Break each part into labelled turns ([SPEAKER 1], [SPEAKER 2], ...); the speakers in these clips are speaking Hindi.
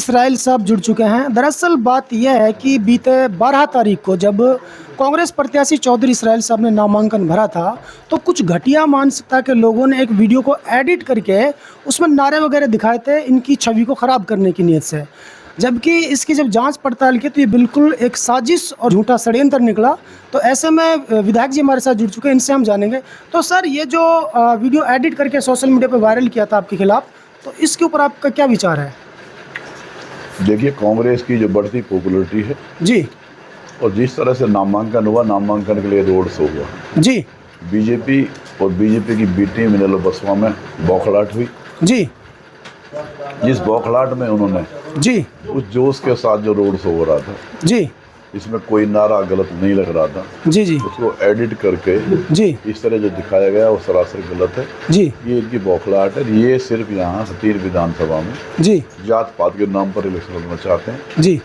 [SPEAKER 1] इसराइल साहब जुड़ चुके हैं। दरअसल बात यह है कि बीते 12 तारीख को जब कांग्रेस प्रत्याशी चौधरी इसराइल साहब ने नामांकन भरा था, तो कुछ घटिया मानसिकता के लोगों ने एक वीडियो को एडिट करके उसमें नारे वगैरह दिखाए थे इनकी छवि को ख़राब करने की नीयत से। जबकि इसकी जब जांच पड़ताल की तो ये बिल्कुल एक साजिश और झूठा षड्यंत्र निकला। तो ऐसे में विधायक जी हमारे साथ जुड़ चुके हैं, इनसे हम जानेंगे। तो सर, ये जो वीडियो एडिट करके सोशल मीडिया पर वायरल किया था आपके खिलाफ, तो इसके ऊपर आपका क्या विचार है?
[SPEAKER 2] देखिए, कांग्रेस की जो बढ़ती पॉपुलरिटी है
[SPEAKER 1] जी,
[SPEAKER 2] और जिस तरह से नामांकन हुआ, नामांकन के लिए रोड शो हुआ
[SPEAKER 1] जी,
[SPEAKER 2] बीजेपी और बीजेपी की बी टीम इनेलो बसपा में बौखलाहट हुई।
[SPEAKER 1] जी,
[SPEAKER 2] जिस बौखलाहट में उन्होंने
[SPEAKER 1] जी,
[SPEAKER 2] उस जोश के साथ जो रोड शो हो रहा था,
[SPEAKER 1] जी,
[SPEAKER 2] इसमें कोई नारा गलत नहीं लग रहा था,
[SPEAKER 1] जी, जी,
[SPEAKER 2] उसको एडिट करके
[SPEAKER 1] जी,
[SPEAKER 2] इस तरह जो दिखाया गया वो सरासर गलत है।
[SPEAKER 1] जी,
[SPEAKER 2] ये इनकी बौखलाहट है। ये सिर्फ यहाँ हतीर विधानसभा में
[SPEAKER 1] जी,
[SPEAKER 2] जात पात के नाम पर इलेक्शन लड़ना चाहते हैं,
[SPEAKER 1] जी,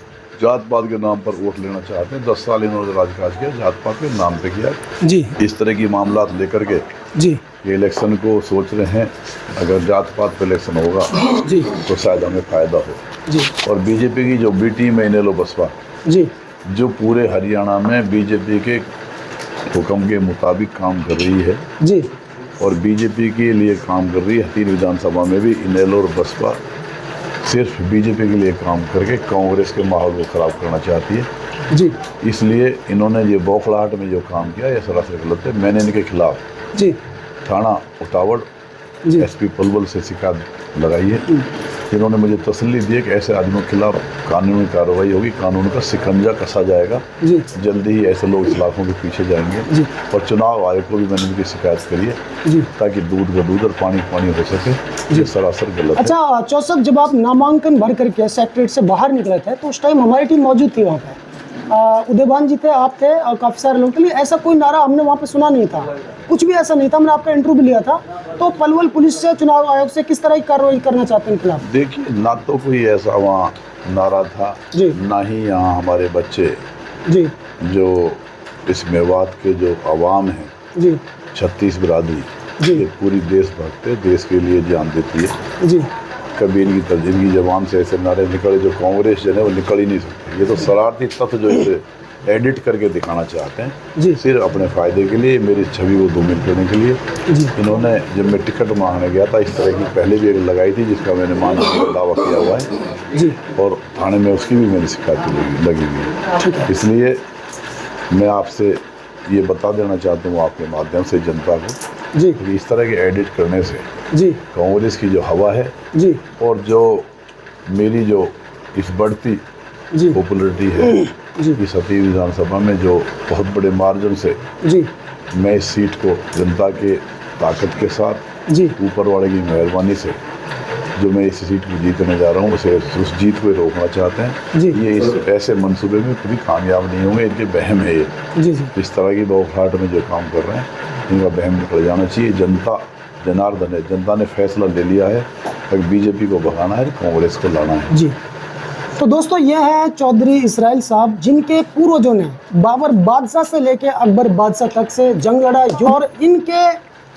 [SPEAKER 2] जात पात के नाम पर वोट लेना चाहते हैं। 10 साल इन्होंने राजकाज किया, जात पात के नाम पे किया।
[SPEAKER 1] जी,
[SPEAKER 2] इस तरह की मामलात लेकर के
[SPEAKER 1] जी,
[SPEAKER 2] ये इलेक्शन को सोच रहे हैं, अगर जात पात पे इलेक्शन होगा
[SPEAKER 1] जी,
[SPEAKER 2] तो शायद हमें फ़ायदा हो।
[SPEAKER 1] जी,
[SPEAKER 2] और बीजेपी की जो बी टीम है इनेलो बसपा,
[SPEAKER 1] जी,
[SPEAKER 2] जो पूरे हरियाणा में बीजेपी के हुक्म के मुताबिक काम कर रही है
[SPEAKER 1] जी,
[SPEAKER 2] और बीजेपी के लिए काम कर रही है। हतीर विधानसभा में भी इनेलो और बसपा सिर्फ बीजेपी के लिए काम करके कांग्रेस के माहौल को ख़राब करना चाहती है।
[SPEAKER 1] जी,
[SPEAKER 2] इसलिए इन्होंने ये बौखलाहट में जो काम किया ये सरासर गलत है। मैंने इनके खिलाफ
[SPEAKER 1] जी,
[SPEAKER 2] थाना उटावड़
[SPEAKER 1] जी,
[SPEAKER 2] एसपी पलवल से शिकायत लगाई है। इन्होंने मुझे तसल्ली दी है कि ऐसे आदमियों के खिलाफ कानूनी कार्रवाई होगी, कानून का शिकंजा कसा जाएगा।
[SPEAKER 1] जी,
[SPEAKER 2] जल्दी ही ऐसे लोग इस लाखों के पीछे जाएंगे।
[SPEAKER 1] जी,
[SPEAKER 2] और चुनाव आयोग को भी मैंने उनकी शिकायत करी है,
[SPEAKER 1] जी,
[SPEAKER 2] ताकि दूध का दूध और पानी का पानी हो सके। ये सरासर गलत है।
[SPEAKER 1] अच्छा चौसक, जब आप नामांकन भर करके सेक्रेटरीट से बाहर निकले थे तो उस टाइम हमारी टीम मौजूद थी वहाँ पे। उदयभान जी थे, आप थे और काफ़ी सारे लोग थे। लेकिन ऐसा कोई नारा हमने वहाँ पे सुना नहीं था, कुछ भी ऐसा नहीं था। हमने आपका इंटरव्यू भी लिया था। तो पलवल पुलिस से, चुनाव आयोग से किस तरह की कार्रवाई करना चाहते हैं खिलाफ?
[SPEAKER 2] देखिए, ना तो कोई ऐसा वहाँ नारा था,
[SPEAKER 1] जी,
[SPEAKER 2] ना ही यहाँ हमारे बच्चे
[SPEAKER 1] जी,
[SPEAKER 2] जो इस मेवात के जो अवाम हैं,
[SPEAKER 1] जी,
[SPEAKER 2] 36 बिरादरी,
[SPEAKER 1] जी,
[SPEAKER 2] ये पूरी देशभक्त है, देश के लिए जान देती है।
[SPEAKER 1] जी,
[SPEAKER 2] कभी इनकी जबान से ऐसे नारे निकले जो कांग्रेस जो है वो निकल ही नहीं सकते। ये तो शरारती तत्व जो इसे एडिट करके दिखाना चाहते हैं,
[SPEAKER 1] जी,
[SPEAKER 2] सिर्फ अपने फ़ायदे के लिए, मेरी छवि को धूमिल करने के लिए।
[SPEAKER 1] जी,
[SPEAKER 2] इन्होंने, जब मैं टिकट मांगने गया था, इस तरह की पहले भी एक लगाई थी जिसका मैंने मानने का दावा किया हुआ है,
[SPEAKER 1] जी,
[SPEAKER 2] और थाने में उसकी भी मेरी शिकायत लगी हुई है।
[SPEAKER 1] ठीक है,
[SPEAKER 2] इसलिए मैं आपसे ये बता देना चाहता हूँ आपके माध्यम से जनता को
[SPEAKER 1] जी,
[SPEAKER 2] कि इस तरह के एडिट करने से
[SPEAKER 1] जी,
[SPEAKER 2] कांग्रेस की जो हवा है
[SPEAKER 1] जी,
[SPEAKER 2] और जो मेरी जो इस बढ़ती
[SPEAKER 1] जी,
[SPEAKER 2] पॉपुलरिटी है
[SPEAKER 1] जी,
[SPEAKER 2] इस हतीर विधानसभा में, जो बहुत बड़े मार्जिन से
[SPEAKER 1] जी,
[SPEAKER 2] मैं इस सीट को जनता के ताकत के साथ,
[SPEAKER 1] जी,
[SPEAKER 2] ऊपर वाले की मेहरबानी से जो मैं इस सीट को जीतने जा रहा हूँ, उसे उस जीत को रोकना चाहते हैं।
[SPEAKER 1] जी,
[SPEAKER 2] ये इस ऐसे मंसूबे में कभी कामयाब नहीं होंगे। इनके बहम है ये,
[SPEAKER 1] जी, जी,
[SPEAKER 2] इस तरह की बौखलाहट में जो काम कर रहे हैं, इनका बहम निकल जाना चाहिए। जनता जनार्दन है, जनता ने फैसला ले लिया है कि बीजेपी को भगाना है, कांग्रेस को लाना है।
[SPEAKER 1] जी। तो दोस्तों, ये हैं चौधरी इसराइल साहब, जिनके पूर्वजों ने बाबर बादशाह से लेके अकबर बादशाह तक से जंग लड़ा। और इनके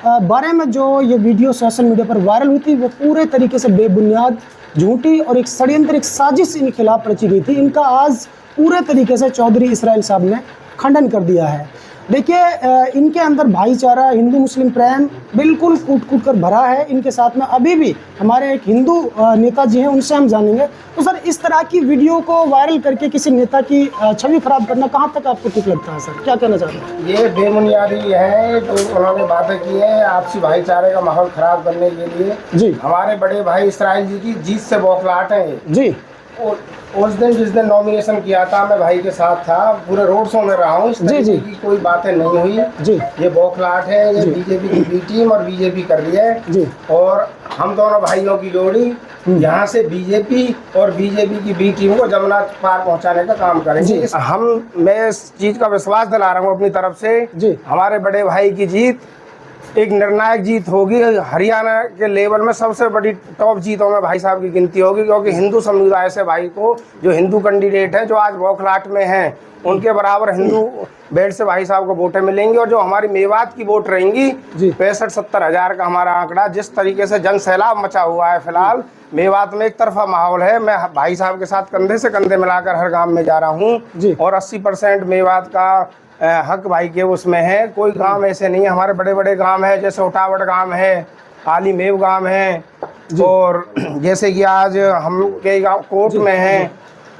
[SPEAKER 1] बारे में जो ये वीडियो सोशल मीडिया पर वायरल हुई थी, वो पूरे तरीके से बेबुनियाद, झूठी और एक षड्यंत्र, एक साजिश इनके खिलाफ रची गई थी। इनका आज पूरे तरीके से चौधरी इसराइल साहब ने खंडन कर दिया है। देखिए, इनके अंदर भाईचारा, हिंदू मुस्लिम प्रेम बिल्कुल कूट कूट कर भरा है इनके साथ में। अभी भी हमारे एक हिंदू नेताजी हैं, उनसे हम जानेंगे। तो सर, इस तरह की वीडियो को वायरल करके किसी नेता की छवि खराब करना कहाँ तक आपको ठीक लगता है सर? क्या कहना चाहते हैं?
[SPEAKER 3] ये बेबुनियादी है, जो उन्होंने बातें की है आपसी भाईचारे का माहौल खराब करने के लिए।
[SPEAKER 1] जी,
[SPEAKER 3] हमारे बड़े भाई इसराइल जी की जीत से बौखलाहट है।
[SPEAKER 1] जी,
[SPEAKER 3] उस दिन जिस दिन नॉमिनेशन किया था, मैं भाई के साथ था, पूरे रोड शो में रहा हूँ। इस
[SPEAKER 1] जी,
[SPEAKER 3] तरीके
[SPEAKER 1] जी,
[SPEAKER 3] की कोई बातें नहीं हुई।
[SPEAKER 1] जी,
[SPEAKER 3] ये बौखलाहट है, ये
[SPEAKER 1] जी,
[SPEAKER 3] बीजेपी की बी टीम और बीजेपी कर रही है।
[SPEAKER 1] जी,
[SPEAKER 3] और हम दोनों भाइयों की जोड़ी यहाँ से बीजेपी और बीजेपी की बी टीम को जमुना पार पहुँचाने का काम करेंगे। मैं इस चीज का विश्वास दिला रहा हूँ अपनी तरफ से।
[SPEAKER 1] जी,
[SPEAKER 3] हमारे बड़े भाई की जीत एक निर्णायक जीत होगी। हरियाणा के लेवल में सबसे बड़ी टॉप जीतों में भाई साहब की गिनती होगी, क्योंकि हिंदू समुदाय से भाई को, जो हिंदू कैंडिडेट हैं जो आज बौखलाहट में हैं, उनके बराबर हिंदू बेल्ट से भाई साहब को वोटें मिलेंगी। और जो हमारी मेवात की वोट रहेंगी 65-70 हज़ार का हमारा आंकड़ा, जिस तरीके से जन सैलाब मचा हुआ है फिलहाल मेवात में, एक तरफा माहौल है। मैं भाई साहब के साथ कंधे से कंधे मिलाकर हर गांव में जा रहा हूं और 80% मेवात का हक भाई के उसमें है। कोई गांव ऐसे नहीं है, हमारे बड़े बड़े गांव है, जैसे उटावड़ गांव है, आलीमेव गांव है, और जैसे कि आज हम के गाँव कोट में है।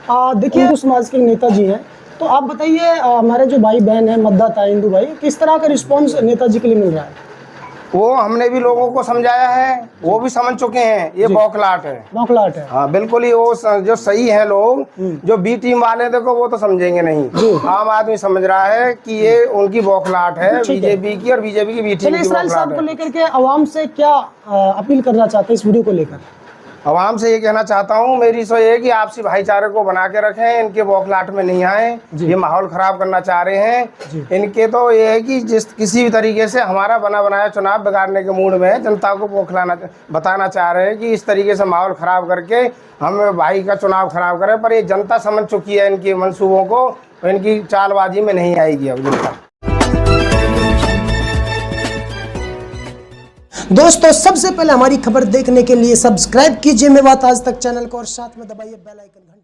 [SPEAKER 1] देखिए हिंदू समाज के नेताजी हैं, तो आप बताइए हमारे जो भाई बहन है मतदाता हिंदू भाई, किस तरह का रिस्पॉन्स नेताजी के लिए मिल रहा है?
[SPEAKER 3] वो हमने भी लोगों को समझाया है, वो भी समझ चुके हैं ये बौखलाहट है।
[SPEAKER 1] बौखलाहट है,
[SPEAKER 3] हाँ बिल्कुल ही। वो जो सही है लोग, जो बी टीम वाले देखो वो तो समझेंगे नहीं, आम आदमी समझ रहा है कि ये उनकी बौखलाहट है बीजेपी की, और बीजेपी की बी टीम की
[SPEAKER 1] इसराइल साहब को
[SPEAKER 3] बौखलाहट है।
[SPEAKER 1] लेकर के आवाम से क्या अपील करना चाहते हैं इस वीडियो को लेकर?
[SPEAKER 3] आवाम से ये कहना चाहता हूँ, मेरी सो ये है कि आपसी भाईचारे को बना के रखें, इनके बौखलाहट में नहीं आए। ये माहौल खराब करना चाह रहे हैं इनके, तो ये है कि जिस किसी भी तरीके से हमारा बना बनाया चुनाव बिगाड़ने के मूड में है, जनता को बौखलाना बताना चाह रहे हैं कि इस तरीके से माहौल खराब करके हम भाई का चुनाव खराब करें। पर ये जनता समझ चुकी है इनके मंसूबों को, इनकी चालबाजी में नहीं आएगी अब जनता।
[SPEAKER 1] दोस्तों सबसे पहले हमारी खबर देखने के लिए सब्सक्राइब कीजिए मेवात आज तक चैनल को और साथ में दबाइए बेल आइकन।